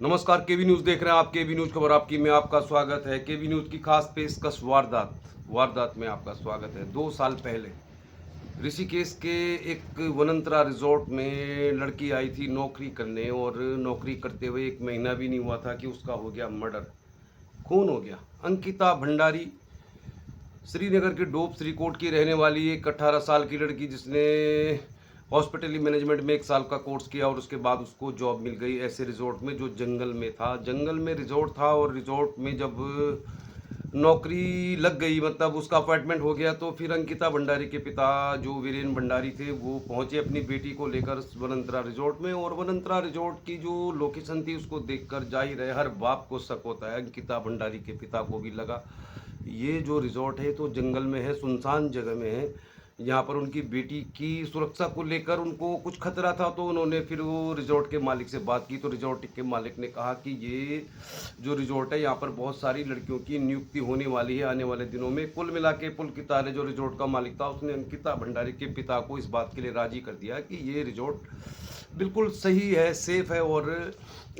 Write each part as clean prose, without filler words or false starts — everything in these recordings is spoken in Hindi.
नमस्कार, केवी न्यूज़ देख रहे हैं आप। केवी न्यूज़ खबर आपकी में आपका स्वागत है। केवी न्यूज़ की खास पेशकश वारदात में आपका स्वागत है। 2 साल पहले ऋषिकेश के एक वनंतरा रिजॉर्ट में लड़की आई थी नौकरी करने, और नौकरी करते हुए 1 महीना भी नहीं हुआ था कि उसका हो गया मर्डर, खून हो गया। अंकिता भंडारी श्रीनगर के डोब श्रीकोट की रहने वाली एक 18 साल की लड़की, जिसने हॉस्पिटल मैनेजमेंट में 1 साल का कोर्स किया और उसके बाद उसको जॉब मिल गई ऐसे रिजॉर्ट में जो जंगल में था। जंगल में रिजॉर्ट था, और रिजॉर्ट में जब नौकरी लग गई, मतलब उसका अपॉइंटमेंट हो गया, तो फिर अंकिता भंडारी के पिता जो वीरेन भंडारी थे वो पहुंचे अपनी बेटी को लेकर वनंतरा रिजॉर्ट में। और वनंतरा रिजॉर्ट की जो लोकेशन थी उसको देखकर जा ही रहे हर बाप को शक होता है, अंकिता भंडारी के पिता को भी लगा ये जो रिजॉर्ट है तो जंगल में है, सुनसान जगह में है, यहाँ पर उनकी बेटी की सुरक्षा को लेकर उनको कुछ खतरा था। तो उन्होंने फिर वो रिजॉर्ट के मालिक से बात की, तो रिजॉर्ट के मालिक ने कहा कि ये जो रिजॉर्ट है यहाँ पर बहुत सारी लड़कियों की नियुक्ति होने वाली है आने वाले दिनों में। कुल मिला के पुलकित जो रिजॉर्ट का मालिक था उसने अंकिता भंडारी के पिता को इस बात के लिए राजी कर दिया कि ये रिजॉर्ट बिल्कुल सही है, सेफ है, और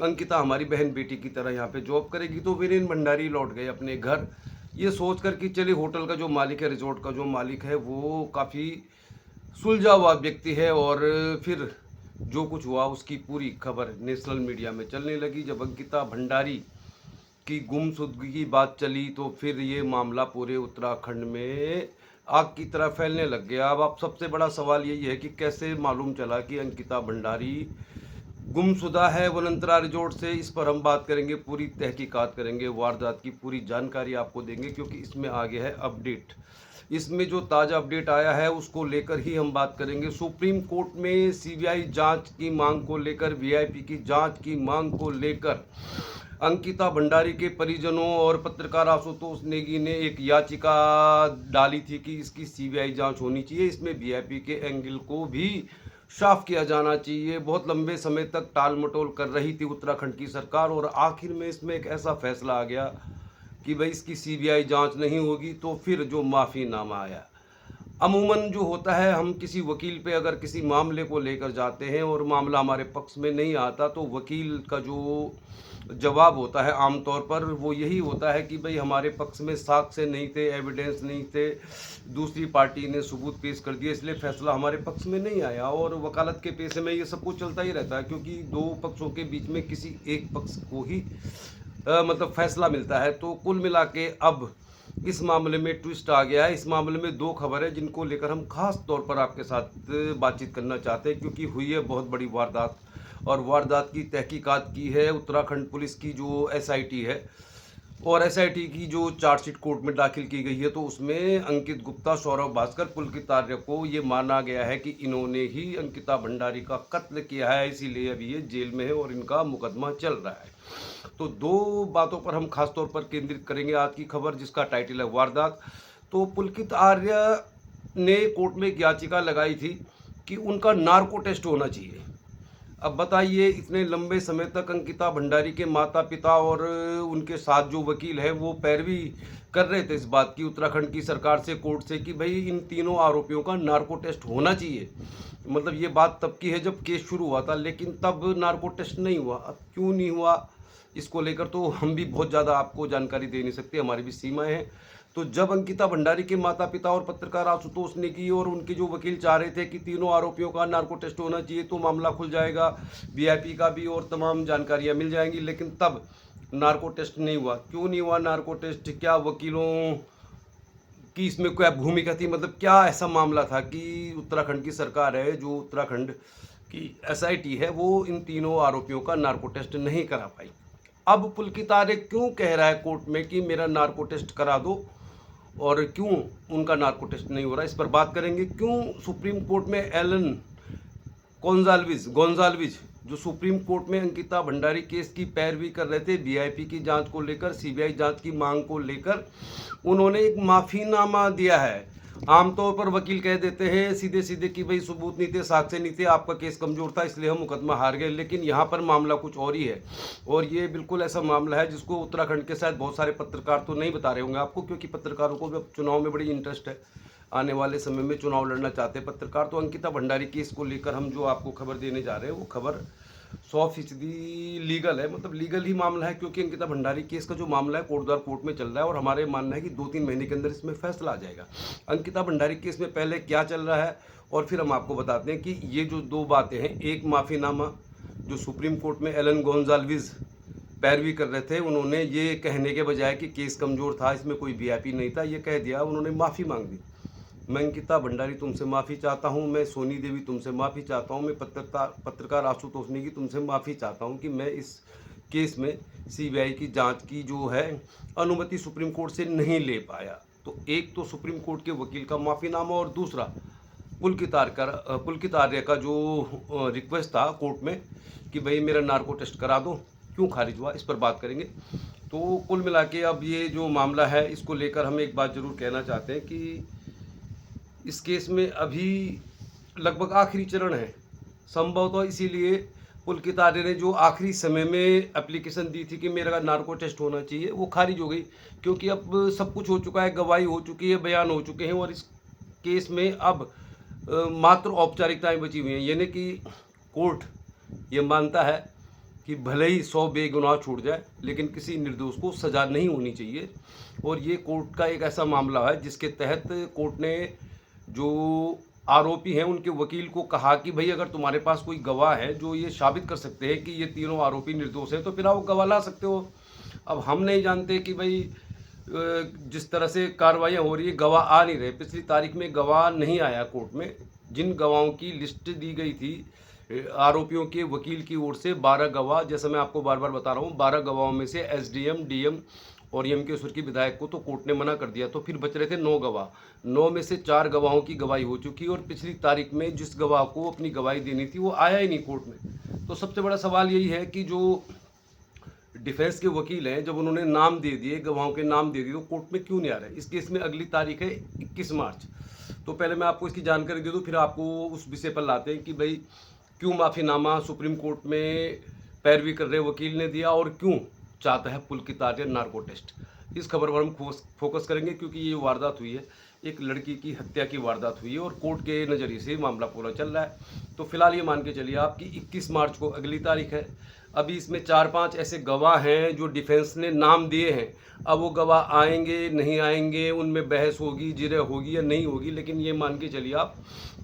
अंकिता हमारी बहन बेटी की तरह यहाँ पे जॉब करेगी। तो वीरेन भंडारी लौट गए अपने घर, ये सोच कर कि चलिए होटल का जो मालिक है, रिजॉर्ट का जो मालिक है, वो काफ़ी सुलझा हुआ व्यक्ति है। और फिर जो कुछ हुआ उसकी पूरी खबर नेशनल मीडिया में चलने लगी। जब अंकिता भंडारी की गुमशुदगी की बात चली तो फिर ये मामला पूरे उत्तराखंड में आग की तरह फैलने लग गया। अब सबसे बड़ा सवाल यही है कि कैसे मालूम चला कि अंकिता भंडारी गुमशुदा है वनंतरा रिजॉर्ट से। इस पर हम बात करेंगे, पूरी तहकीकात करेंगे, वारदात की पूरी जानकारी आपको देंगे, क्योंकि इसमें आगे है अपडेट। इसमें जो ताज़ा अपडेट आया है उसको लेकर ही हम बात करेंगे। सुप्रीम कोर्ट में सीबीआई जांच की मांग को लेकर, वीआईपी की जांच की मांग को लेकर अंकिता भंडारी के परिजनों और पत्रकार आशुतोष नेगी ने एक याचिका डाली थी कि इसकी सीबीआई जांच होनी चाहिए, इसमें वीआईपी के एंगल को भी साफ किया जाना चाहिए। बहुत लंबे समय तक टाल मटोल कर रही थी उत्तराखंड की सरकार, और आखिर में इसमें एक ऐसा फैसला आ गया कि भाई इसकी सीबीआई जांच नहीं होगी। तो फिर जो माफ़ीनामा आया, अमूमन जो होता है, हम किसी वकील पे अगर किसी मामले को लेकर जाते हैं और मामला हमारे पक्ष में नहीं आता तो वकील का जो जवाब होता है आमतौर पर वो यही होता है कि भाई हमारे पक्ष में साक्ष्य नहीं थे, एविडेंस नहीं थे, दूसरी पार्टी ने सबूत पेश कर दिया, इसलिए फैसला हमारे पक्ष में नहीं आया। और वकालत के पेशे में ये सब कुछ चलता ही रहता है, क्योंकि दो पक्षों के बीच में किसी एक पक्ष को ही मतलब फैसला मिलता है। तो कुल मिला के अब इस मामले में ट्विस्ट आ गया है। इस मामले में 2 खबर है जिनको लेकर हम खास तौर पर आपके साथ बातचीत करना चाहते हैं, क्योंकि हुई है बहुत बड़ी वारदात, और वारदात की तहकीकात की है उत्तराखंड पुलिस की जो एसआईटी है, और एसआईटी की जो चार्जशीट कोर्ट में दाखिल की गई है तो उसमें अंकित गुप्ता, सौरभ भास्कर, पुलकित आर्य को ये माना गया है कि इन्होंने ही अंकिता भंडारी का कत्ल किया है, इसीलिए अभी ये जेल में है और इनका मुकदमा चल रहा है। तो 2 बातों पर हम खास तौर पर केंद्रित करेंगे आज की खबर, जिसका टाइटल है वारदात। तो पुलकित आर्य ने कोर्ट में एक याचिका लगाई थी कि उनका नार्को टेस्ट होना चाहिए। अब बताइए, इतने लंबे समय तक अंकिता भंडारी के माता पिता और उनके साथ जो वकील है वो पैरवी कर रहे थे इस बात की उत्तराखंड की सरकार से, कोर्ट से, कि भाई इन तीनों आरोपियों का नार्को टेस्ट होना चाहिए। मतलब ये बात तब की है जब केस शुरू हुआ था, लेकिन तब नार्को टेस्ट नहीं हुआ। अब क्यों नहीं हुआ इसको लेकर तो हम भी बहुत ज़्यादा आपको जानकारी दे नहीं सकते, हमारी भी सीमाएँ हैं। तो जब अंकिता भंडारी के माता पिता और पत्रकार आशुतोष नेगी और उनके जो वकील चाह रहे थे कि तीनों आरोपियों का नार्को टेस्ट होना चाहिए तो मामला खुल जाएगा, वीआईपी का भी, और तमाम जानकारियां मिल जाएंगी, लेकिन तब नार्को टेस्ट नहीं हुआ। क्यों नहीं हुआ नार्को टेस्ट? क्या वकीलों की इसमें क्या भूमिका थी? मतलब क्या ऐसा मामला था कि उत्तराखंड की सरकार है, जो उत्तराखंड की एसआईटी है, वो इन तीनों आरोपियों का नार्को टेस्ट नहीं करा पाई। अब पुलकित आर्य क्यों कह रहा है कोर्ट में कि मेरा नार्को टेस्ट करा दो, और क्यों उनका नार्को टेस्ट नहीं हो रहा, इस पर बात करेंगे। क्यों सुप्रीम कोर्ट में एलन गोंजाल्विज जो सुप्रीम कोर्ट में अंकिता भंडारी केस की पैरवी कर रहे थे वीआईपी की जांच को लेकर, सीबीआई जांच की मांग को लेकर, उन्होंने एक माफीनामा दिया है। आमतौर पर वकील कह देते हैं सीधे सीधे कि भाई सबूत नहीं थे, साक्ष्य नहीं थे, आपका केस कमजोर था, इसलिए हम मुकदमा हार गए। लेकिन यहाँ पर मामला कुछ और ही है, और ये बिल्कुल ऐसा मामला है जिसको उत्तराखंड के शायद बहुत सारे पत्रकार तो नहीं बता रहे होंगे आपको, क्योंकि पत्रकारों को भी चुनाव में बड़ी इंटरेस्ट है, आने वाले समय में चुनाव लड़ना चाहते हैं पत्रकार। तो अंकिता भंडारी केस को लेकर हम जो आपको खबर देने जा रहे हैं वो खबर 100% लीगल है, मतलब लीगल ही मामला है, क्योंकि अंकिता भंडारी केस का जो मामला है कोटद्वार कोर्ट में चल रहा है और हमारे मानना है कि 2-3 महीने के अंदर इसमें फैसला आ जाएगा। अंकिता भंडारी केस में पहले क्या चल रहा है और फिर हम आपको बताते हैं कि ये जो 2 बातें हैं, एक माफ़ीनामा जो सुप्रीम कोर्ट में एलन गोंजाल्विस पैरवी कर रहे थे, उन्होंने ये कहने के बजाय कि केस कमज़ोर था, इसमें कोई वीआईपी नहीं था, ये कह दिया, उन्होंने माफ़ी मांग दी। मैं अंकिता भंडारी तुमसे माफ़ी चाहता हूँ, मैं सोनी देवी तुमसे माफ़ी चाहता हूँ, मैं पत्रकार आशुतोष नेगी तुमसे माफ़ी चाहता हूँ कि मैं इस केस में सीबीआई की जांच की जो है अनुमति सुप्रीम कोर्ट से नहीं ले पाया। तो एक तो सुप्रीम कोर्ट के वकील का माफ़ीनामा और दूसरा पुलकित आर्य का जो रिक्वेस्ट था कोर्ट में कि भाई मेरा नार्को टेस्ट करा दो, क्यों खारिज हुआ, इस पर बात करेंगे। तो कुल मिला के अब ये जो मामला है इसको लेकर हम एक बात ज़रूर कहना चाहते हैं कि इस केस में अभी लगभग आखिरी चरण है, संभवतः इसीलिए पुलकित आर्य ने जो आखिरी समय में एप्लीकेशन दी थी कि मेरा नार्को टेस्ट होना चाहिए, वो खारिज हो गई, क्योंकि अब सब कुछ हो चुका है, गवाही हो चुकी है, बयान हो चुके हैं और इस केस में अब मात्र औपचारिकताएं बची हुई हैं। यानी कि कोर्ट ये मानता है कि भले ही 100 बेगुनाह छूट जाए, लेकिन किसी निर्दोष को सज़ा नहीं होनी चाहिए। और ये कोर्ट का एक ऐसा मामला है जिसके तहत कोर्ट ने जो आरोपी हैं उनके वकील को कहा कि भाई अगर तुम्हारे पास कोई गवाह है जो ये साबित कर सकते हैं कि ये तीनों आरोपी निर्दोष हैं, तो फिर आप गवाह ला सकते हो। अब हम नहीं जानते कि भाई जिस तरह से कार्रवाइयाँ हो रही है, गवाह आ नहीं रहे। पिछली तारीख में गवाह नहीं आया कोर्ट में। जिन गवाहों की लिस्ट दी गई थी आरोपियों के वकील की ओर से 12 गवाह, जैसा मैं आपको बार बार बता रहा हूँ, 12 गवाहों में से एसडीएम, डीएम और एम के सुर की विधायक को तो कोर्ट ने मना कर दिया, तो फिर बच रहे थे 9 गवाह। 9 में से 4 गवाहों की गवाही हो चुकी और पिछली तारीख में जिस गवाह को अपनी गवाही देनी थी वो आया ही नहीं कोर्ट में। तो सबसे बड़ा सवाल यही है कि जो डिफेंस के वकील हैं, जब उन्होंने नाम दे दिए, गवाहों के नाम दे दिए, तो कोर्ट में क्यों नहीं आ रहा है। इस केस में अगली तारीख है 21 मार्च। तो पहले मैं आपको इसकी जानकारी दे दूँ, फिर आपको उस विषय पर लाते हैं कि भाई क्यों माफ़ीनामा सुप्रीम कोर्ट में पैरवी कर रहे वकील ने दिया और क्यों चाहता है पुलकित आर्य नार्को टेस्ट। इस खबर पर हम फोकस करेंगे, क्योंकि ये वारदात हुई है, एक लड़की की हत्या की वारदात हुई है और कोर्ट के नज़रिए से मामला पूरा चल रहा है। तो फिलहाल ये मान के चलिए आपकी 21 मार्च को अगली तारीख है। अभी इसमें 4-5 ऐसे गवाह हैं जो डिफेंस ने नाम दिए हैं। अब वो गवाह आएंगे नहीं आएंगे, उनमें बहस होगी, जिरह होगी या नहीं होगी, लेकिन ये मान के चलिए आप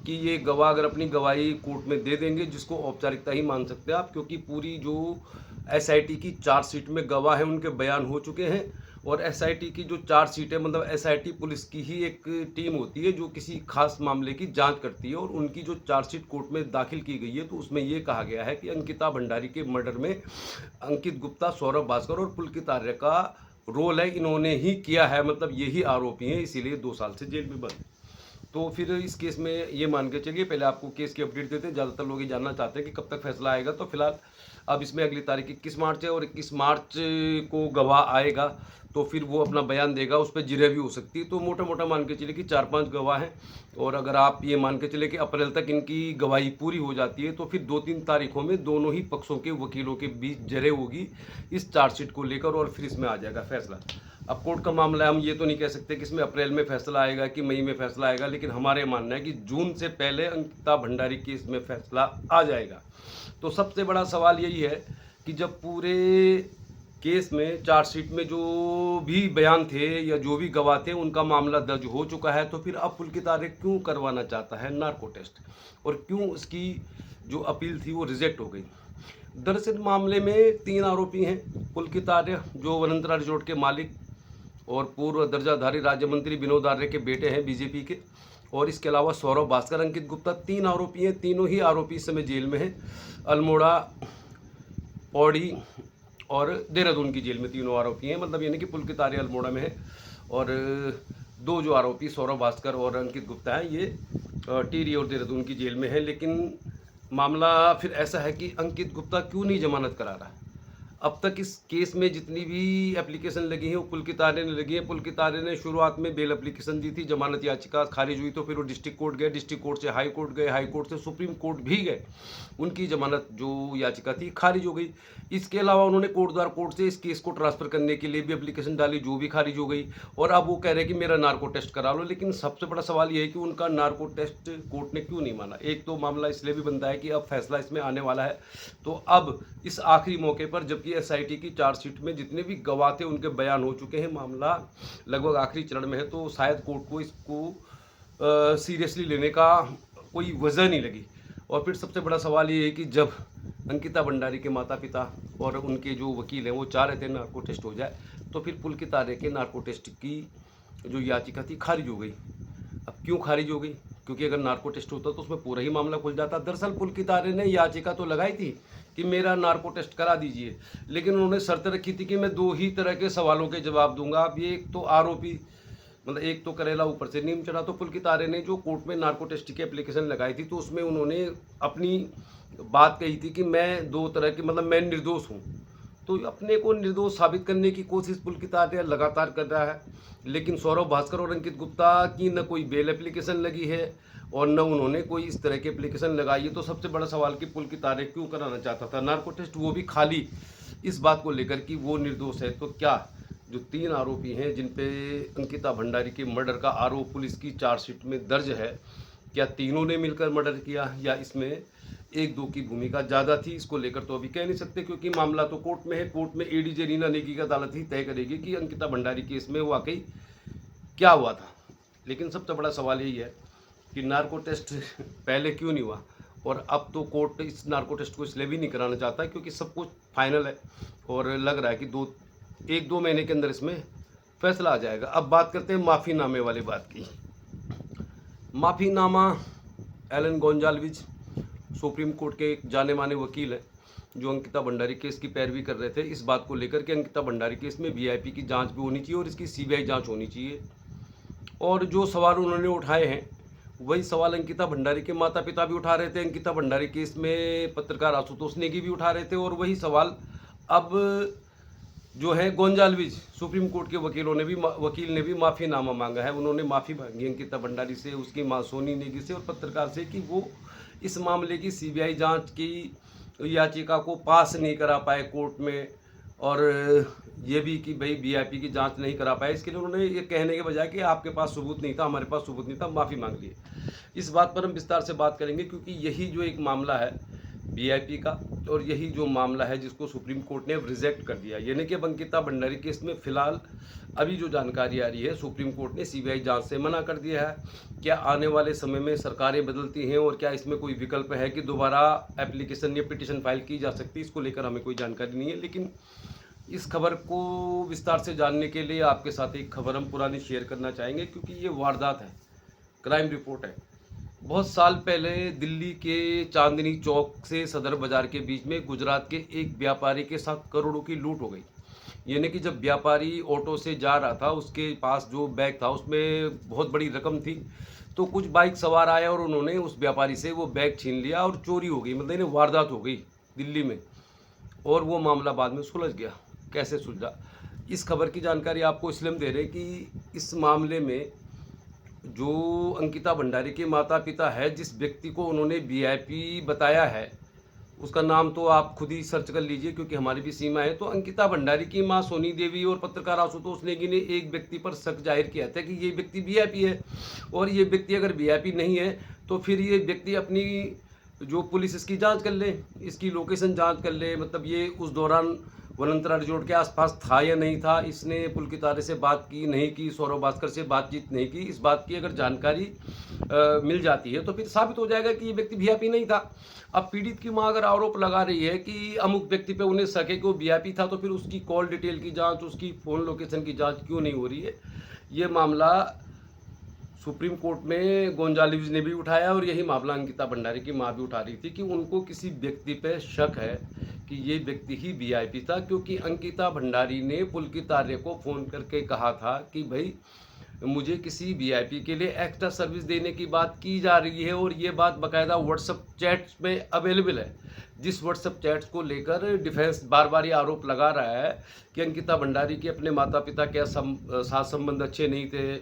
कि ये गवाह अगर अपनी गवाही कोर्ट में दे देंगे, जिसको औपचारिकता ही मान सकते हैं आप, क्योंकि पूरी जो एसआईटी की चार्जशीट में गवाह हैं उनके बयान हो चुके हैं। और एसआईटी की जो चार्जशीट है, मतलब एसआईटी पुलिस की ही एक टीम होती है जो किसी खास मामले की जांच करती है, और उनकी जो चार्जशीट कोर्ट में दाखिल की गई है, तो उसमें ये कहा गया है कि अंकिता भंडारी के मर्डर में अंकित गुप्ता, सौरभ भास्कर और पुलकित आर्य का रोल है, इन्होंने ही किया है, मतलब यही आरोपी हैं, इसीलिए 2 साल से जेल में बंद। तो फिर इस केस में ये मान के चलिए, पहले आपको केस की अपडेट देते हैं। ज़्यादातर लोग ये जानना चाहते हैं कि कब तक फैसला आएगा। तो फिलहाल अब इसमें अगली तारीख 21 मार्च है और 21 मार्च को गवाह आएगा, तो फिर वो अपना बयान देगा, उस पर जिरह भी हो सकती है। तो मोटा मोटा मान के चलिए कि 4-5 गवाह हैं, और अगर आप ये मान के चले कि अप्रैल तक इनकी गवाही पूरी हो जाती है, तो फिर 2-3 तारीखों में दोनों ही पक्षों के वकीलों के बीच जिरह होगी इस चार्जशीट को लेकर, और फिर इसमें आ जाएगा फैसला। अब कोर्ट का मामला है, हम ये तो नहीं कह सकते कि इसमें अप्रैल में फैसला आएगा कि मई में फैसला आएगा, लेकिन हमारे मानना है कि जून से पहले अंकिता भंडारी केस में फैसला आ जाएगा। तो सबसे बड़ा सवाल यही है कि जब पूरे केस में चार्जशीट में जो भी बयान थे या जो भी गवाह थे उनका मामला दर्ज हो चुका है, तो फिर अब पुलकित आर्य क्यों करवाना चाहता है नार्को टेस्ट, और क्यों उसकी जो अपील थी वो रिजेक्ट हो गई। दरअसल मामले में 3 आरोपी हैं। पुलकित आर्य जो वनंतरा रिजॉर्ट के मालिक और पूर्व दर्जाधारी राज्य मंत्री विनोद आर्य के बेटे हैं बीजेपी के, और इसके अलावा सौरभ भास्कर, अंकित गुप्ता, 3 आरोपी हैं। तीनों ही आरोपी इस समय जेल में हैं, अल्मोड़ा, पौड़ी और देहरादून की जेल में तीनों आरोपी हैं। मतलब यानी कि पुलकित आर्य अल्मोड़ा में है और 2 जो आरोपी सौरभ भास्कर और अंकित गुप्ता हैं ये टिहरी और देहरादून की जेल में है। लेकिन मामला फिर ऐसा है कि अंकित गुप्ता क्यों नहीं जमानत करा रहा है। अब तक इस केस में जितनी भी एप्लीकेशन लगी हैं वो पुलकित आर्य ने लगी हैं। पुलकित आर्य ने शुरुआत में बेल एप्लीकेशन दी थी, जमानत याचिका खारिज हुई तो फिर वो डिस्ट्रिक्ट कोर्ट गए, डिस्ट्रिक्ट कोर्ट से हाई कोर्ट गए, हाई कोर्ट से सुप्रीम कोर्ट भी गए, उनकी जमानत जो याचिका थी खारिज हो गई। इसके अलावा उन्होंने कोटद्वार कोर्ट से इस केस को ट्रांसफ़र करने के लिए भी एप्लीकेशन डाली, जो भी खारिज हो गई। और अब वो कह रहे हैं कि मेरा नार्को टेस्ट करा लो। लेकिन सबसे बड़ा सवाल ये है कि उनका नार्को टेस्ट कोर्ट ने क्यों नहीं माना। एक तो मामला इसलिए भी बनता है कि अब फैसला इसमें आने वाला है, तो अब इस आखिरी मौके पर, जबकि एसआईटी की चार्जशीट में जितने भी गवाह थे उनके बयान हो चुके हैं, मामला लगभग आखिरी चरण में है, तो शायद कोर्ट को इसको सीरियसली लेने का कोई वजह नहीं लगी। और फिर सबसे बड़ा सवाल ये है कि जब अंकिता भंडारी के माता पिता और उनके जो वकील हैं वो चाह रहे थे नार्को टेस्ट हो जाए, तो फिर पुलकित आर्य के नार्को टेस्ट की जो याचिका थी खारिज हो गई। अब क्यों खारिज हो गई? क्योंकि अगर नार्को टेस्ट होता तो उसमें पूरा ही मामला खुल जाता। दरअसल पुलकित आर्य ने याचिका तो लगाई थी कि मेरा नार्को टेस्ट करा दीजिए, लेकिन उन्होंने शर्त रखी थी कि मैं 2 ही तरह के सवालों के जवाब दूंगा। अब ये एक तो आरोपी, मतलब एक तो करेला ऊपर से नीम चढ़ा। तो पुलकित आर्य ने जो कोर्ट में नार्को टेस्ट की एप्लीकेशन लगाई थी, तो उसमें उन्होंने अपनी बात कही थी कि मैं 2 तरह की, मतलब मैं निर्दोष हूँ। तो अपने को निर्दोष साबित करने की कोशिश पुलकित आर्य लगातार कर रहा है। लेकिन सौरभ भास्कर और अंकित गुप्ता की न कोई बेल एप्लीकेशन लगी है और न उन्होंने कोई इस तरह की एप्लीकेशन लगाई है। तो सबसे बड़ा सवाल कि पुलकित आर्य क्यों कराना चाहता था नार्को टेस्ट, वो भी खाली इस बात को लेकर कि वो निर्दोष है। तो क्या जो 3 आरोपी हैं जिन पे अंकिता भंडारी के मर्डर का आरोप पुलिस की चार्जशीट में दर्ज है, क्या तीनों ने मिलकर मर्डर किया या इसमें 1-2 की भूमिका ज़्यादा थी? इसको लेकर तो अभी कह नहीं सकते, क्योंकि मामला तो कोर्ट में है। कोर्ट में एडीजे रीना नेगी की अदालत ही तय करेगी कि अंकिता भंडारी केस में वाकई क्या हुआ था। लेकिन सबसे बड़ा सवाल यही है कि नार्को टेस्ट पहले क्यों नहीं हुआ, और अब तो कोर्ट इस नार्को टेस्ट को इसलिए भी नहीं कराना चाहता क्योंकि सब कुछ फाइनल है और लग रहा है कि 1-2 महीने के अंदर इसमें फैसला आ जाएगा। अब बात करते हैं माफ़ीनामे वाली बात की। माफ़ीनामा एलन गोंजाल्विस सुप्रीम कोर्ट के एक जाने माने वकील हैं जो अंकिता भंडारी केस की पैरवी कर रहे थे, इस बात को लेकर कि अंकिता भंडारी केस में वीआईपी की जांच भी होनी चाहिए और इसकी सीबीआई जांच होनी चाहिए। और जो सवाल उन्होंने उठाए हैं वही सवाल अंकिता भंडारी के माता पिता भी उठा रहे थे, अंकिता भंडारी केस में पत्रकार आशुतोष नेगी भी उठा रहे थे, और वही सवाल अब जो है गोंजाल्विस सुप्रीम कोर्ट के वकील ने भी माफ़ीनामा मांगा है। उन्होंने माफ़ी मांगी अंकिता भंडारी से, उसकी मां सोनी नेगी से और पत्रकार से कि वो इस मामले की सीबीआई जांच की याचिका को पास नहीं करा पाए कोर्ट में, और ये भी कि भाई वीआईपी की जांच नहीं करा पाए। इसके लिए उन्होंने ये कहने के बजाय कि आपके पास सबूत नहीं था, हमारे पास सबूत नहीं था, माफ़ी मांग ली। इस बात पर हम विस्तार से बात करेंगे क्योंकि यही जो एक मामला है वीआईपी का, और यही जो मामला है जिसको सुप्रीम कोर्ट ने अब रिजेक्ट कर दिया। यानी कि अब अंकिता भंडारी केस में फ़िलहाल अभी जो जानकारी आ रही है, सुप्रीम कोर्ट ने सीबीआई जांच से मना कर दिया है। क्या आने वाले समय में सरकारें बदलती हैं और क्या इसमें कोई विकल्प है कि दोबारा एप्लीकेशन या पिटीशन फाइल की जा सकती है, इसको लेकर हमें कोई जानकारी नहीं है। लेकिन इस खबर को विस्तार से जानने के लिए आपके साथ एक खबर हम पुरानी शेयर करना चाहेंगे, क्योंकि ये वारदात है, क्राइम रिपोर्ट है। बहुत साल पहले दिल्ली के चांदनी चौक से सदर बाज़ार के बीच में गुजरात के एक व्यापारी के साथ करोड़ों की लूट हो गई। यानी कि जब व्यापारी ऑटो से जा रहा था, उसके पास जो बैग था उसमें बहुत बड़ी रकम थी, तो कुछ बाइक सवार आया और उन्होंने उस व्यापारी से वो बैग छीन लिया और चोरी हो गई, मतलब इन्हें वारदात हो गई दिल्ली में, और वो मामला बाद में सुलझ गया। कैसे सुलझा, इस खबर की जानकारी आपको इसलिए हम दे रहे हैं कि इस मामले में जो अंकिता भंडारी के माता पिता है, जिस व्यक्ति को उन्होंने वीआईपी बताया है, उसका नाम तो आप खुद ही सर्च कर लीजिए क्योंकि हमारी भी सीमा है। तो अंकिता भंडारी की मां सोनी देवी और पत्रकार आशुतोष नेगी ने एक व्यक्ति पर शक जाहिर किया था कि ये व्यक्ति वीआईपी है, और ये व्यक्ति अगर वीआईपी नहीं है तो फिर ये व्यक्ति अपनी जो पुलिस इसकी जांच कर ले, इसकी लोकेशन जांच कर ले, मतलब ये उस दौरान वनंतरा रिजोर्ट के आसपास था या नहीं था, इसने पुलकित आर्य से बात की नहीं की, सौरभ भास्कर से बातचीत नहीं की, इस बात की अगर जानकारी मिल जाती है तो फिर साबित हो जाएगा कि ये व्यक्ति वीआईपी नहीं था। अब पीड़ित की मां अगर आरोप लगा रही है कि अमुक व्यक्ति पे उन्हें शक है कि वो वीआईपी था, तो फिर उसकी कॉल डिटेल की जांच, उसकी फ़ोन लोकेशन की जांच क्यों नहीं हो रही है? ये मामला सुप्रीम कोर्ट में गोंजाल्विस ने भी उठाया और यही मामला अंकिता भंडारी की मां भी उठा रही थी कि उनको किसी व्यक्ति पे शक है कि ये व्यक्ति ही वीआईपी था, क्योंकि अंकिता भंडारी ने पुलकित आर्य को फ़ोन करके कहा था कि भाई मुझे किसी वीआईपी के लिए एक्स्ट्रा सर्विस देने की बात की जा रही है, और ये बात बाकायदा व्हाट्सएप चैट्स में अवेलेबल है। जिस व्हाट्सएप चैट्स को लेकर डिफेंस बार बार ये आरोप लगा रहा है कि अंकिता भंडारी के अपने माता पिता के साथ संबंध अच्छे नहीं थे,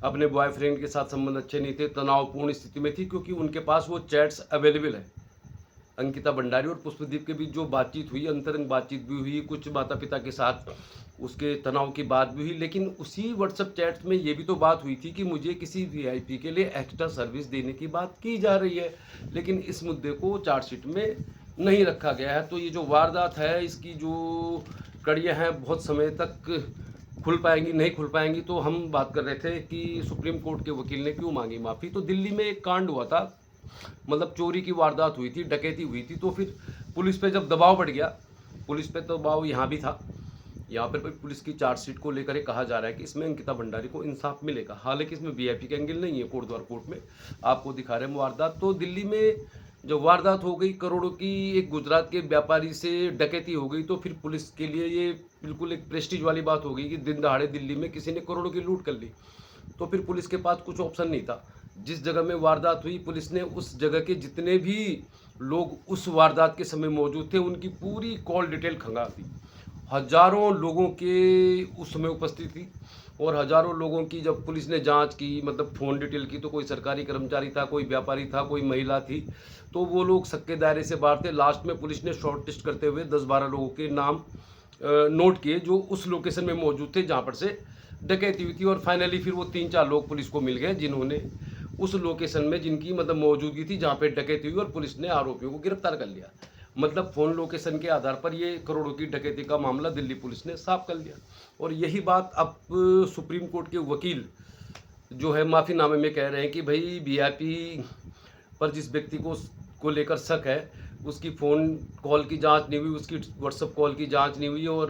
अपने बॉयफ्रेंड के साथ संबंध अच्छे नहीं थे, तनावपूर्ण स्थिति में थी, क्योंकि उनके पास वो चैट्स अवेलेबल है। अंकिता भंडारी और पुष्पदीप के बीच जो बातचीत हुई, अंतरंग बातचीत भी हुई, कुछ माता पिता के साथ उसके तनाव की बात भी हुई, लेकिन उसी व्हाट्सएप चैट्स में ये भी तो बात हुई थी कि मुझे किसी वीआईपी के लिए एक्स्ट्रा सर्विस देने की बात की जा रही है, लेकिन इस मुद्दे को चार्जशीट में नहीं रखा गया है। तो ये जो वारदात है, इसकी जो कड़ियाँ हैं बहुत समय तक खुल पाएंगी, नहीं खुल पाएंगी। तो हम बात कर रहे थे कि सुप्रीम कोर्ट के वकील ने क्यों मांगी माफ़ी। तो दिल्ली में एक कांड हुआ था, मतलब चोरी की वारदात हुई थी, डकैती हुई थी, तो फिर पुलिस पे जब दबाव बढ़ गया, पुलिस पे तो दबाव यहाँ भी था, यहाँ पर पुलिस की चार्जशीट को लेकर कहा जा रहा है कि इसमें अंकिता भंडारी को इंसाफ मिलेगा। हालांकि इसमें वीआईपी का एंगल नहीं है, कोटद्वार कोर्ट में आपको दिखा रहे हैं वारदात। तो दिल्ली में जो वारदात हो गई करोड़ों की, एक गुजरात के व्यापारी से डकैती हो गई, तो फिर पुलिस के लिए ये बिल्कुल एक प्रेस्टीज वाली बात हो गई कि दिन दहाड़े दिल्ली में किसी ने करोड़ों की लूट कर ली। तो फिर पुलिस के पास कुछ ऑप्शन नहीं था। जिस जगह में वारदात हुई, पुलिस ने उस जगह के जितने भी लोग उस वारदात के समय मौजूद थे उनकी पूरी कॉल डिटेल खंगाल दी। हजारों लोगों के उस समय उपस्थित थी, और हजारों लोगों की जब पुलिस ने जांच की, मतलब फ़ोन डिटेल की, तो कोई सरकारी कर्मचारी था, कोई व्यापारी था, कोई महिला थी, तो वो लोग सबके दायरे से बाहर थे। लास्ट में पुलिस ने शॉर्ट लिस्ट करते हुए 10-12 लोगों के नाम नोट किए जो उस लोकेशन में मौजूद थे जहाँ पर से डकैती हुई थी। और फाइनली फिर वो 3-4 लोग पुलिस को मिल गए जिन्होंने उस लोकेशन में, जिनकी मतलब मौजूदगी थी जहाँ पे डकैती हुई, और पुलिस ने आरोपियों को गिरफ्तार कर लिया। मतलब फ़ोन लोकेशन के आधार पर ये करोड़ों की डकैती का मामला दिल्ली पुलिस ने साफ कर लिया। और यही बात अब सुप्रीम कोर्ट के वकील जो है माफ़ीनामे में कह रहे हैं कि भाई वीआईपी पर जिस व्यक्ति को लेकर शक है, उसकी फ़ोन कॉल की जांच नहीं हुई, उसकी व्हाट्सएप कॉल की जांच नहीं हुई, और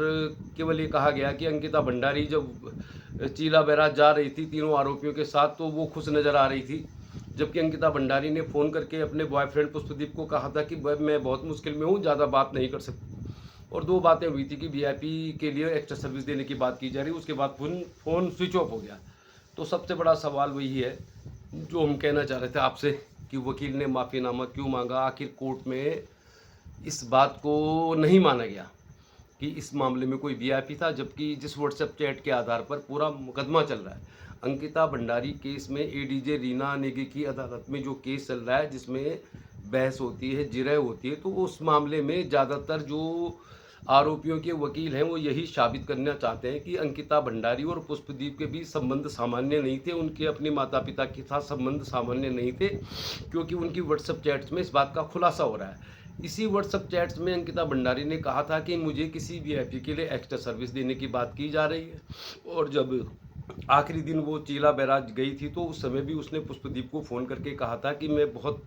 केवल ये कहा गया कि अंकिता भंडारी जब चीला बैराज जा रही थी तीनों आरोपियों के साथ तो वो खुश नज़र आ रही थी, जबकि अंकिता भंडारी ने फ़ोन करके अपने बॉयफ्रेंड पुष्पदीप को कहा था कि मैं बहुत मुश्किल में हूँ, ज़्यादा बात नहीं कर सकती। और 2 बातें हुई थी कि वीआईपी के लिए एक्स्ट्रा सर्विस देने की बात की जा रही, उसके बाद फ़ोन स्विच ऑफ हो गया। तो सबसे बड़ा सवाल वही है जो हम कहना चाह रहे थे आपसे कि वकील ने माफ़ीनामा क्यों मांगा। आखिर कोर्ट में इस बात को नहीं माना गया कि इस मामले में कोई वीआईपी था, जबकि जिस व्हाट्सएप चैट के आधार पर पूरा मुकदमा चल रहा है, अंकिता भंडारी केस में एडीजे रीना नेगी की अदालत में जो केस चल रहा है, जिसमें बहस होती है, जिरह होती है, तो उस मामले में ज़्यादातर जो आरोपियों के वकील हैं वो यही साबित करना चाहते हैं कि अंकिता भंडारी और पुष्पदीप के बीच संबंध सामान्य नहीं थे, उनके अपने माता पिता के साथ संबंध सामान्य नहीं थे, क्योंकि उनकी व्हाट्सएप चैट्स में इस बात का खुलासा हो रहा है। इसी व्हाट्सएप चैट्स में अंकिता भंडारी ने कहा था कि मुझे किसी वीआईपी के लिए एक्स्ट्रा सर्विस देने की बात की जा रही है, और जब आखिरी दिन वो चीला बैराज गई थी तो उस समय भी उसने पुष्पदीप को फ़ोन करके कहा था कि मैं बहुत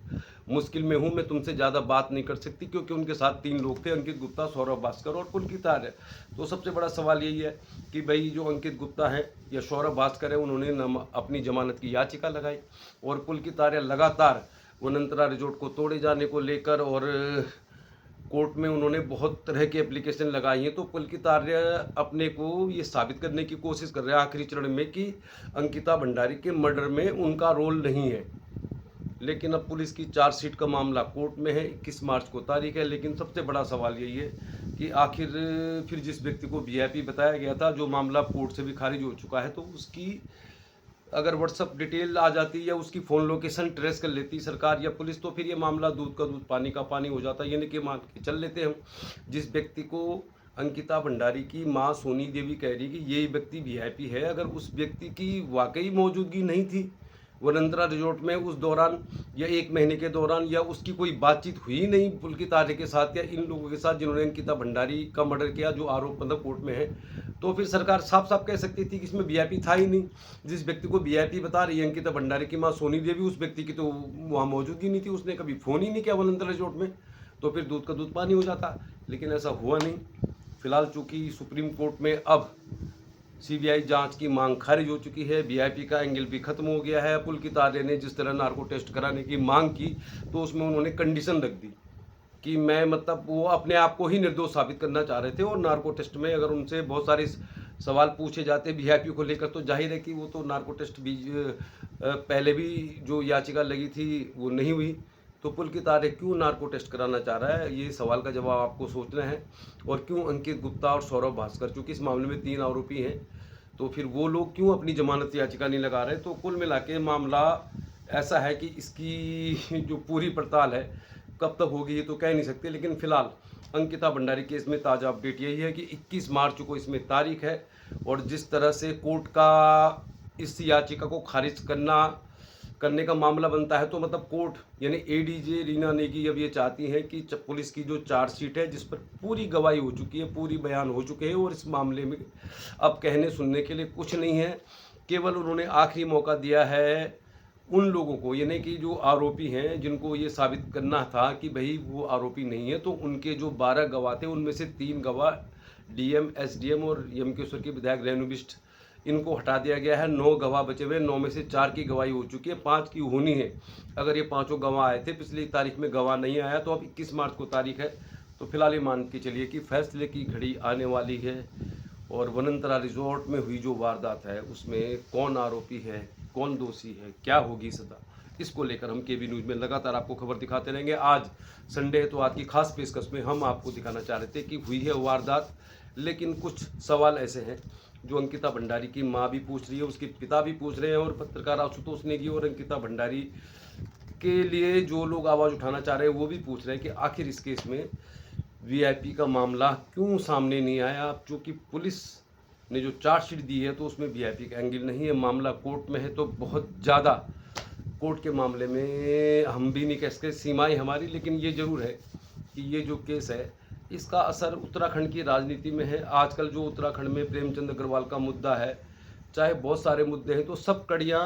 मुश्किल में हूँ, मैं तुमसे ज़्यादा बात नहीं कर सकती, क्योंकि उनके साथ 3 लोग थे, अंकित गुप्ता, सौरभ भास्कर और पुलकित आर्य। तो सबसे बड़ा सवाल यही है कि भाई जो अंकित गुप्ता हैं या सौरभ भास्कर है, उन्होंने अपनी जमानत की याचिका लगाई, और पुलकित आर्य लगातार वनंतरा रिजॉर्ट को तोड़े जाने को लेकर और कोर्ट में उन्होंने बहुत तरह की एप्लीकेशन लगाई हैं। तो पुलकित आर्य अपने को ये साबित करने की कोशिश कर रहे हैं आखिरी चरण में कि अंकिता भंडारी के मर्डर में उनका रोल नहीं है। लेकिन अब पुलिस की चार्जशीट का मामला कोर्ट में है, 21 मार्च को तारीख है। लेकिन सबसे बड़ा सवाल यही है कि आखिर फिर जिस व्यक्ति को वीआईपी बताया गया था, जो मामला कोर्ट से भी खारिज हो चुका है, तो उसकी अगर व्हाट्सअप डिटेल आ जाती या उसकी फ़ोन लोकेशन ट्रेस कर लेती सरकार या पुलिस, तो फिर ये मामला दूध का दूध पानी का पानी हो जाता। यानी कि मान के चल लेते हम, जिस व्यक्ति को अंकिता भंडारी की माँ सोनी देवी कह रही कि ये व्यक्ति वीआईपी है, अगर उस व्यक्ति की वाकई मौजूदगी नहीं थी वनंतरा रिजॉर्ट में उस दौरान या 1 महीने के दौरान, या उसकी कोई बातचीत हुई नहीं पुलकित आर्य के साथ या इन लोगों के साथ जिन्होंने अंकिता भंडारी का मर्डर किया, जो आरोप मतलब कोर्ट में है, तो फिर सरकार साफ साफ कह सकती थी कि इसमें वीआईपी था ही नहीं। जिस व्यक्ति को वीआईपी बता रही है अंकिता भंडारी की माँ सोनी देवी, उस व्यक्ति की तो वहाँ मौजूदगी नहीं थी, उसने कभी फ़ोन ही नहीं किया वनंतरा रिजॉर्ट में, तो फिर दूध का दूध पानी हो जाता। लेकिन ऐसा हुआ नहीं। फिलहाल चूँकि सुप्रीम कोर्ट में अब सीबीआई जांच की मांग खारिज हो चुकी है, वीआईपी का एंगल भी खत्म हो गया है। पुलकित आर्य ने जिस तरह नार्को टेस्ट कराने की मांग की, तो उसमें उन्होंने कंडीशन रख दी कि मैं मतलब वो अपने आप को ही निर्दोष साबित करना चाह रहे थे, और नार्को टेस्ट में अगर उनसे बहुत सारे सवाल पूछे जाते वीआईपी को लेकर, तो जाहिर है कि वो तो नार्को टेस्ट भी पहले भी जो याचिका लगी थी वो नहीं हुई, तो पुलकित आर्य क्यों नार्को टेस्ट कराना चाह रहा है, ये सवाल का जवाब आपको सोचना है। और क्यों अंकित गुप्ता और सौरभ भास्कर, चूँकि इस मामले में 3 आरोपी हैं, तो फिर वो लोग क्यों अपनी जमानत याचिका नहीं लगा रहे। तो कुल मिला के मामला ऐसा है कि इसकी जो पूरी पड़ताल है कब तक होगी ये तो कह नहीं सकते, लेकिन फिलहाल अंकिता भंडारी केस में ताज़ा अपडेट यही है कि 21 मार्च को इसमें तारीख है। और जिस तरह से कोर्ट का इस याचिका को खारिज करने का मामला बनता है, तो मतलब कोर्ट यानी एडीजे रीना नेगी अब ये चाहती हैं कि पुलिस की जो चार्जशीट है जिस पर पूरी गवाही हो चुकी है, पूरी बयान हो चुके हैं, और इस मामले में अब कहने सुनने के लिए कुछ नहीं है। केवल उन्होंने आखिरी मौका दिया है उन लोगों को, यानी कि जो आरोपी हैं, जिनको ये साबित करना था कि भाई वो आरोपी नहीं है। तो उनके जो 12 गवाह थे उनमें से 3 गवाह डीएम, एसडीएम और यमकेश्वर के विधायक रेणु बिष्ट, इनको हटा दिया गया है। 9 गवाह बचे हुए, 9 में से 4 की गवाही हो चुकी है, 5 की होनी है। अगर ये 5 गवाह आए थे पिछली तारीख में, गवाह नहीं आया, तो अब 21 मार्च को तारीख है। तो फिलहाल ये मान के चलिए कि फैसले की घड़ी आने वाली है। और वनंतरा रिजॉर्ट में हुई जो वारदात है उसमें कौन आरोपी है, कौन दोषी है, क्या होगी सजा, इसको लेकर हम केबी न्यूज़ में लगातार आपको खबर दिखाते रहेंगे। आज संडे है तो आज की खास पेशकश में हम आपको दिखाना चाह रहे थे कि हुई है वारदात, लेकिन कुछ सवाल ऐसे हैं जो अंकिता भंडारी की माँ भी पूछ रही है, उसके पिता भी पूछ रहे हैं, और पत्रकार आशुतोष नेगी और अंकिता भंडारी के लिए जो लोग आवाज़ उठाना चाह रहे हैं वो भी पूछ रहे हैं कि आखिर इस केस में वीआईपी का मामला क्यों सामने नहीं आया। चूँकि पुलिस ने जो चार्जशीट दी है तो उसमें वीआईपी का एंगल नहीं है, मामला कोर्ट में है, तो बहुत ज़्यादा कोर्ट के मामले में हम भी नहीं कह सकते सीमाएँ हमारी, लेकिन ये ज़रूर है कि ये जो केस है इसका असर उत्तराखंड की राजनीति में है। आजकल जो उत्तराखंड में प्रेमचंद अग्रवाल का मुद्दा है, चाहे बहुत सारे मुद्दे हैं, तो सब कड़ियाँ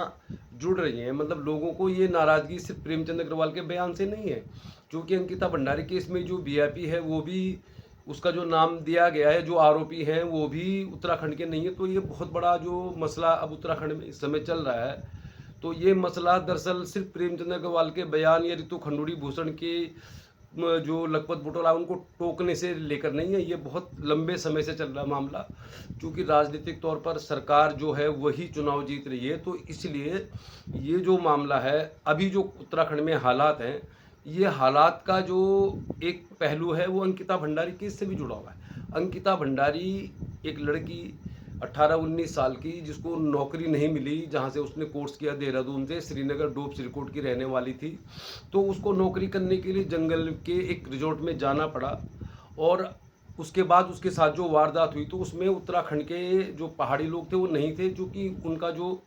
जुड़ रही हैं। मतलब लोगों को ये नाराज़गी सिर्फ प्रेमचंद अग्रवाल के बयान से नहीं है, क्योंकि अंकिता भंडारी केस में जो वीआईपी है वो भी, उसका जो नाम दिया गया है, जो आरोपी हैं वो भी उत्तराखंड के नहीं है। तो ये बहुत बड़ा जो मसला अब उत्तराखंड में इस समय चल रहा है, तो ये मसला दरअसल सिर्फ प्रेमचंद अग्रवाल के बयान या रितु खंडूड़ी भूषण के जो लखपत बुटोला उनको टोकने से लेकर नहीं है, ये बहुत लंबे समय से चल रहा मामला। क्योंकि राजनीतिक तौर पर सरकार जो है वही चुनाव जीत रही है, तो इसलिए ये जो मामला है, अभी जो उत्तराखंड में हालात हैं, ये हालात का जो एक पहलू है वो अंकिता भंडारी केस से भी जुड़ा हुआ है। अंकिता भंडारी एक लड़की 18-19 साल की, जिसको नौकरी नहीं मिली, जहाँ से उसने कोर्स किया देहरादून से, श्रीनगर डोब सिरकोट की रहने वाली थी, तो उसको नौकरी करने के लिए जंगल के एक रिजॉर्ट में जाना पड़ा। और उसके बाद उसके साथ जो वारदात हुई, तो उसमें उत्तराखंड के जो पहाड़ी लोग थे वो नहीं थे, क्योंकि उनका जो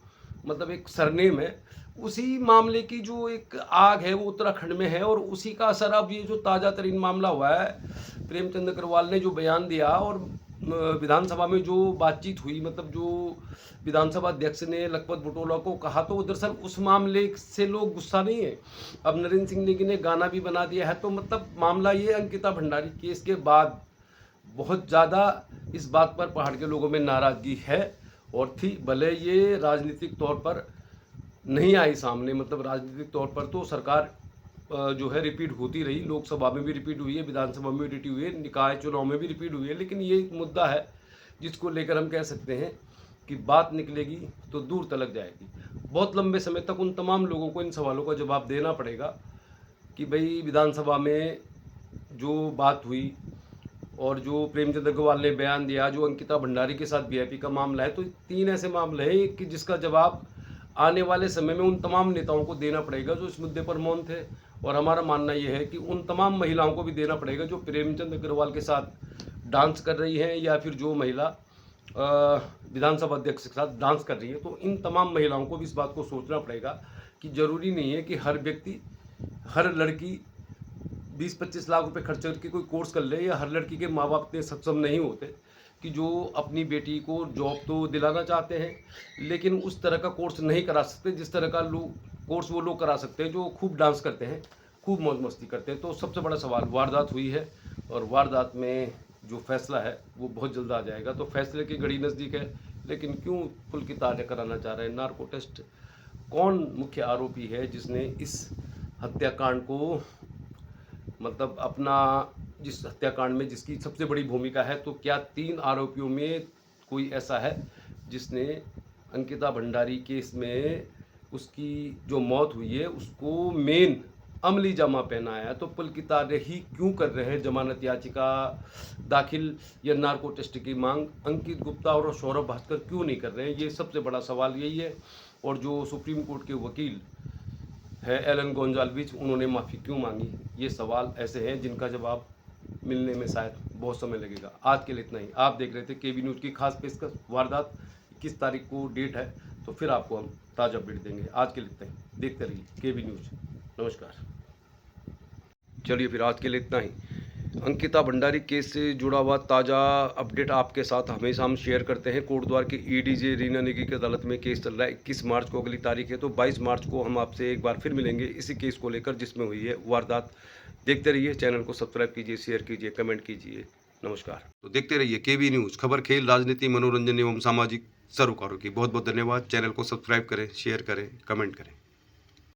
मतलब एक सरनेम है, उसी मामले की जो एक आग है वो उत्तराखंड में है। और उसी का असर अब ये जो ताज़ा तरीन मामला हुआ है, प्रेमचंद अग्रवाल ने जो बयान दिया और विधानसभा में जो बातचीत हुई, मतलब जो विधानसभा अध्यक्ष ने लखपत बुटोला को कहा, तो दरअसल उस मामले से लोग गुस्सा नहीं है। अब नरेंद्र सिंह नेगी ने गाना भी बना दिया है। तो मतलब मामला ये अंकिता भंडारी केस के बाद बहुत ज़्यादा इस बात पर पहाड़ के लोगों में नाराज़गी है और थी। भले ये राजनीतिक तौर पर नहीं आई सामने, मतलब राजनीतिक तौर पर तो सरकार जो है रिपीट होती रही, लोकसभा में भी रिपीट हुई है, विधानसभा में भी रिपीट हुई है, निकाय चुनाव में भी रिपीट हुई है, लेकिन ये एक मुद्दा है जिसको लेकर हम कह सकते हैं कि बात निकलेगी तो दूर तलक जाएगी। बहुत लंबे समय तक उन तमाम लोगों को इन सवालों का जवाब देना पड़ेगा कि भाई विधानसभा में जो बात हुई और जो प्रेमचंद अग्रवाल ने बयान दिया, जो अंकिता भंडारी के साथ वीआईपी का मामला है, तो 3 ऐसे मामले हैं कि जिसका जवाब आने वाले समय में उन तमाम नेताओं को देना पड़ेगा जो इस मुद्दे पर मौन थे। और हमारा मानना यह है कि उन तमाम महिलाओं को भी देना पड़ेगा जो प्रेमचंद अग्रवाल के साथ डांस कर रही हैं, या फिर जो महिला विधानसभा अध्यक्ष के साथ डांस कर रही है। तो इन तमाम महिलाओं को भी इस बात को सोचना पड़ेगा कि ज़रूरी नहीं है कि हर व्यक्ति, हर लड़की 20-25 लाख रुपए खर्च करके कोई कोर्स कर ले, या हर लड़की के माँ बाप इतने सक्षम नहीं होते कि जो अपनी बेटी को जॉब तो दिलाना चाहते हैं, लेकिन उस तरह का कोर्स नहीं करा सकते जिस तरह का कोर्स वो लोग करा सकते हैं जो खूब डांस करते हैं, खूब मौज मस्ती करते हैं। तो सबसे बड़ा सवाल, वारदात हुई है और वारदात में जो फैसला है वो बहुत जल्द आ जाएगा। तो फैसले की घड़ी नज़दीक है, लेकिन क्यों पुलकित आर्य कराना चाह रहे हैं नार्को टेस्ट? कौन मुख्य आरोपी है जिसने इस हत्याकांड को, मतलब अपना, जिस हत्याकांड में जिसकी सबसे बड़ी भूमिका है? तो क्या 3 आरोपियों में कोई ऐसा है जिसने अंकिता भंडारी केस में उसकी जो मौत हुई है उसको मेन अमली जामा पहनाया है, तो पुलकित ही क्यों कर रहे हैं जमानत याचिका दाखिल या नार्को टेस्ट की मांग? अंकित गुप्ता और सौरभ भास्कर क्यों नहीं कर रहे हैं? ये सबसे बड़ा सवाल यही है। और जो सुप्रीम कोर्ट के वकील है एलन गोंजाल्विस, उन्होंने माफ़ी क्यों मांगी? ये सवाल ऐसे हैं जिनका जवाब मिलने में शायद बहुत समय लगेगा। आज के लिए इतना ही। आप देख रहे थे केबी न्यूज़ की खास पेशकश वारदात। 21 तारीख को डेट है, तो फिर आपको हम ताज़ा अपडेट देंगे। आज के लिए इतना ही। देखते रहिए केबी न्यूज़। नमस्कार। चलिए फिर आज के लिए इतना ही। अंकिता भंडारी केस से जुड़ा हुआ ताज़ा अपडेट आपके साथ हमेशा हम शेयर करते हैं। कोटद्वार के ईडीजे रीना नेगी की अदालत में केस चल रहा है। 21 मार्च को अगली तारीख है, तो 22 मार्च को हम आपसे एक बार फिर मिलेंगे इसी केस को लेकर जिसमें हुई है वारदात। देखते रहिए, चैनल को सब्सक्राइब कीजिए, शेयर कीजिए, कमेंट कीजिए। नमस्कार। तो देखते रहिए केबी न्यूज़, खबर, खेल, राजनीति, मनोरंजन एवं सामाजिक सरोकारों की। बहुत बहुत धन्यवाद। चैनल को सब्सक्राइब करें, शेयर करें, कमेंट करें।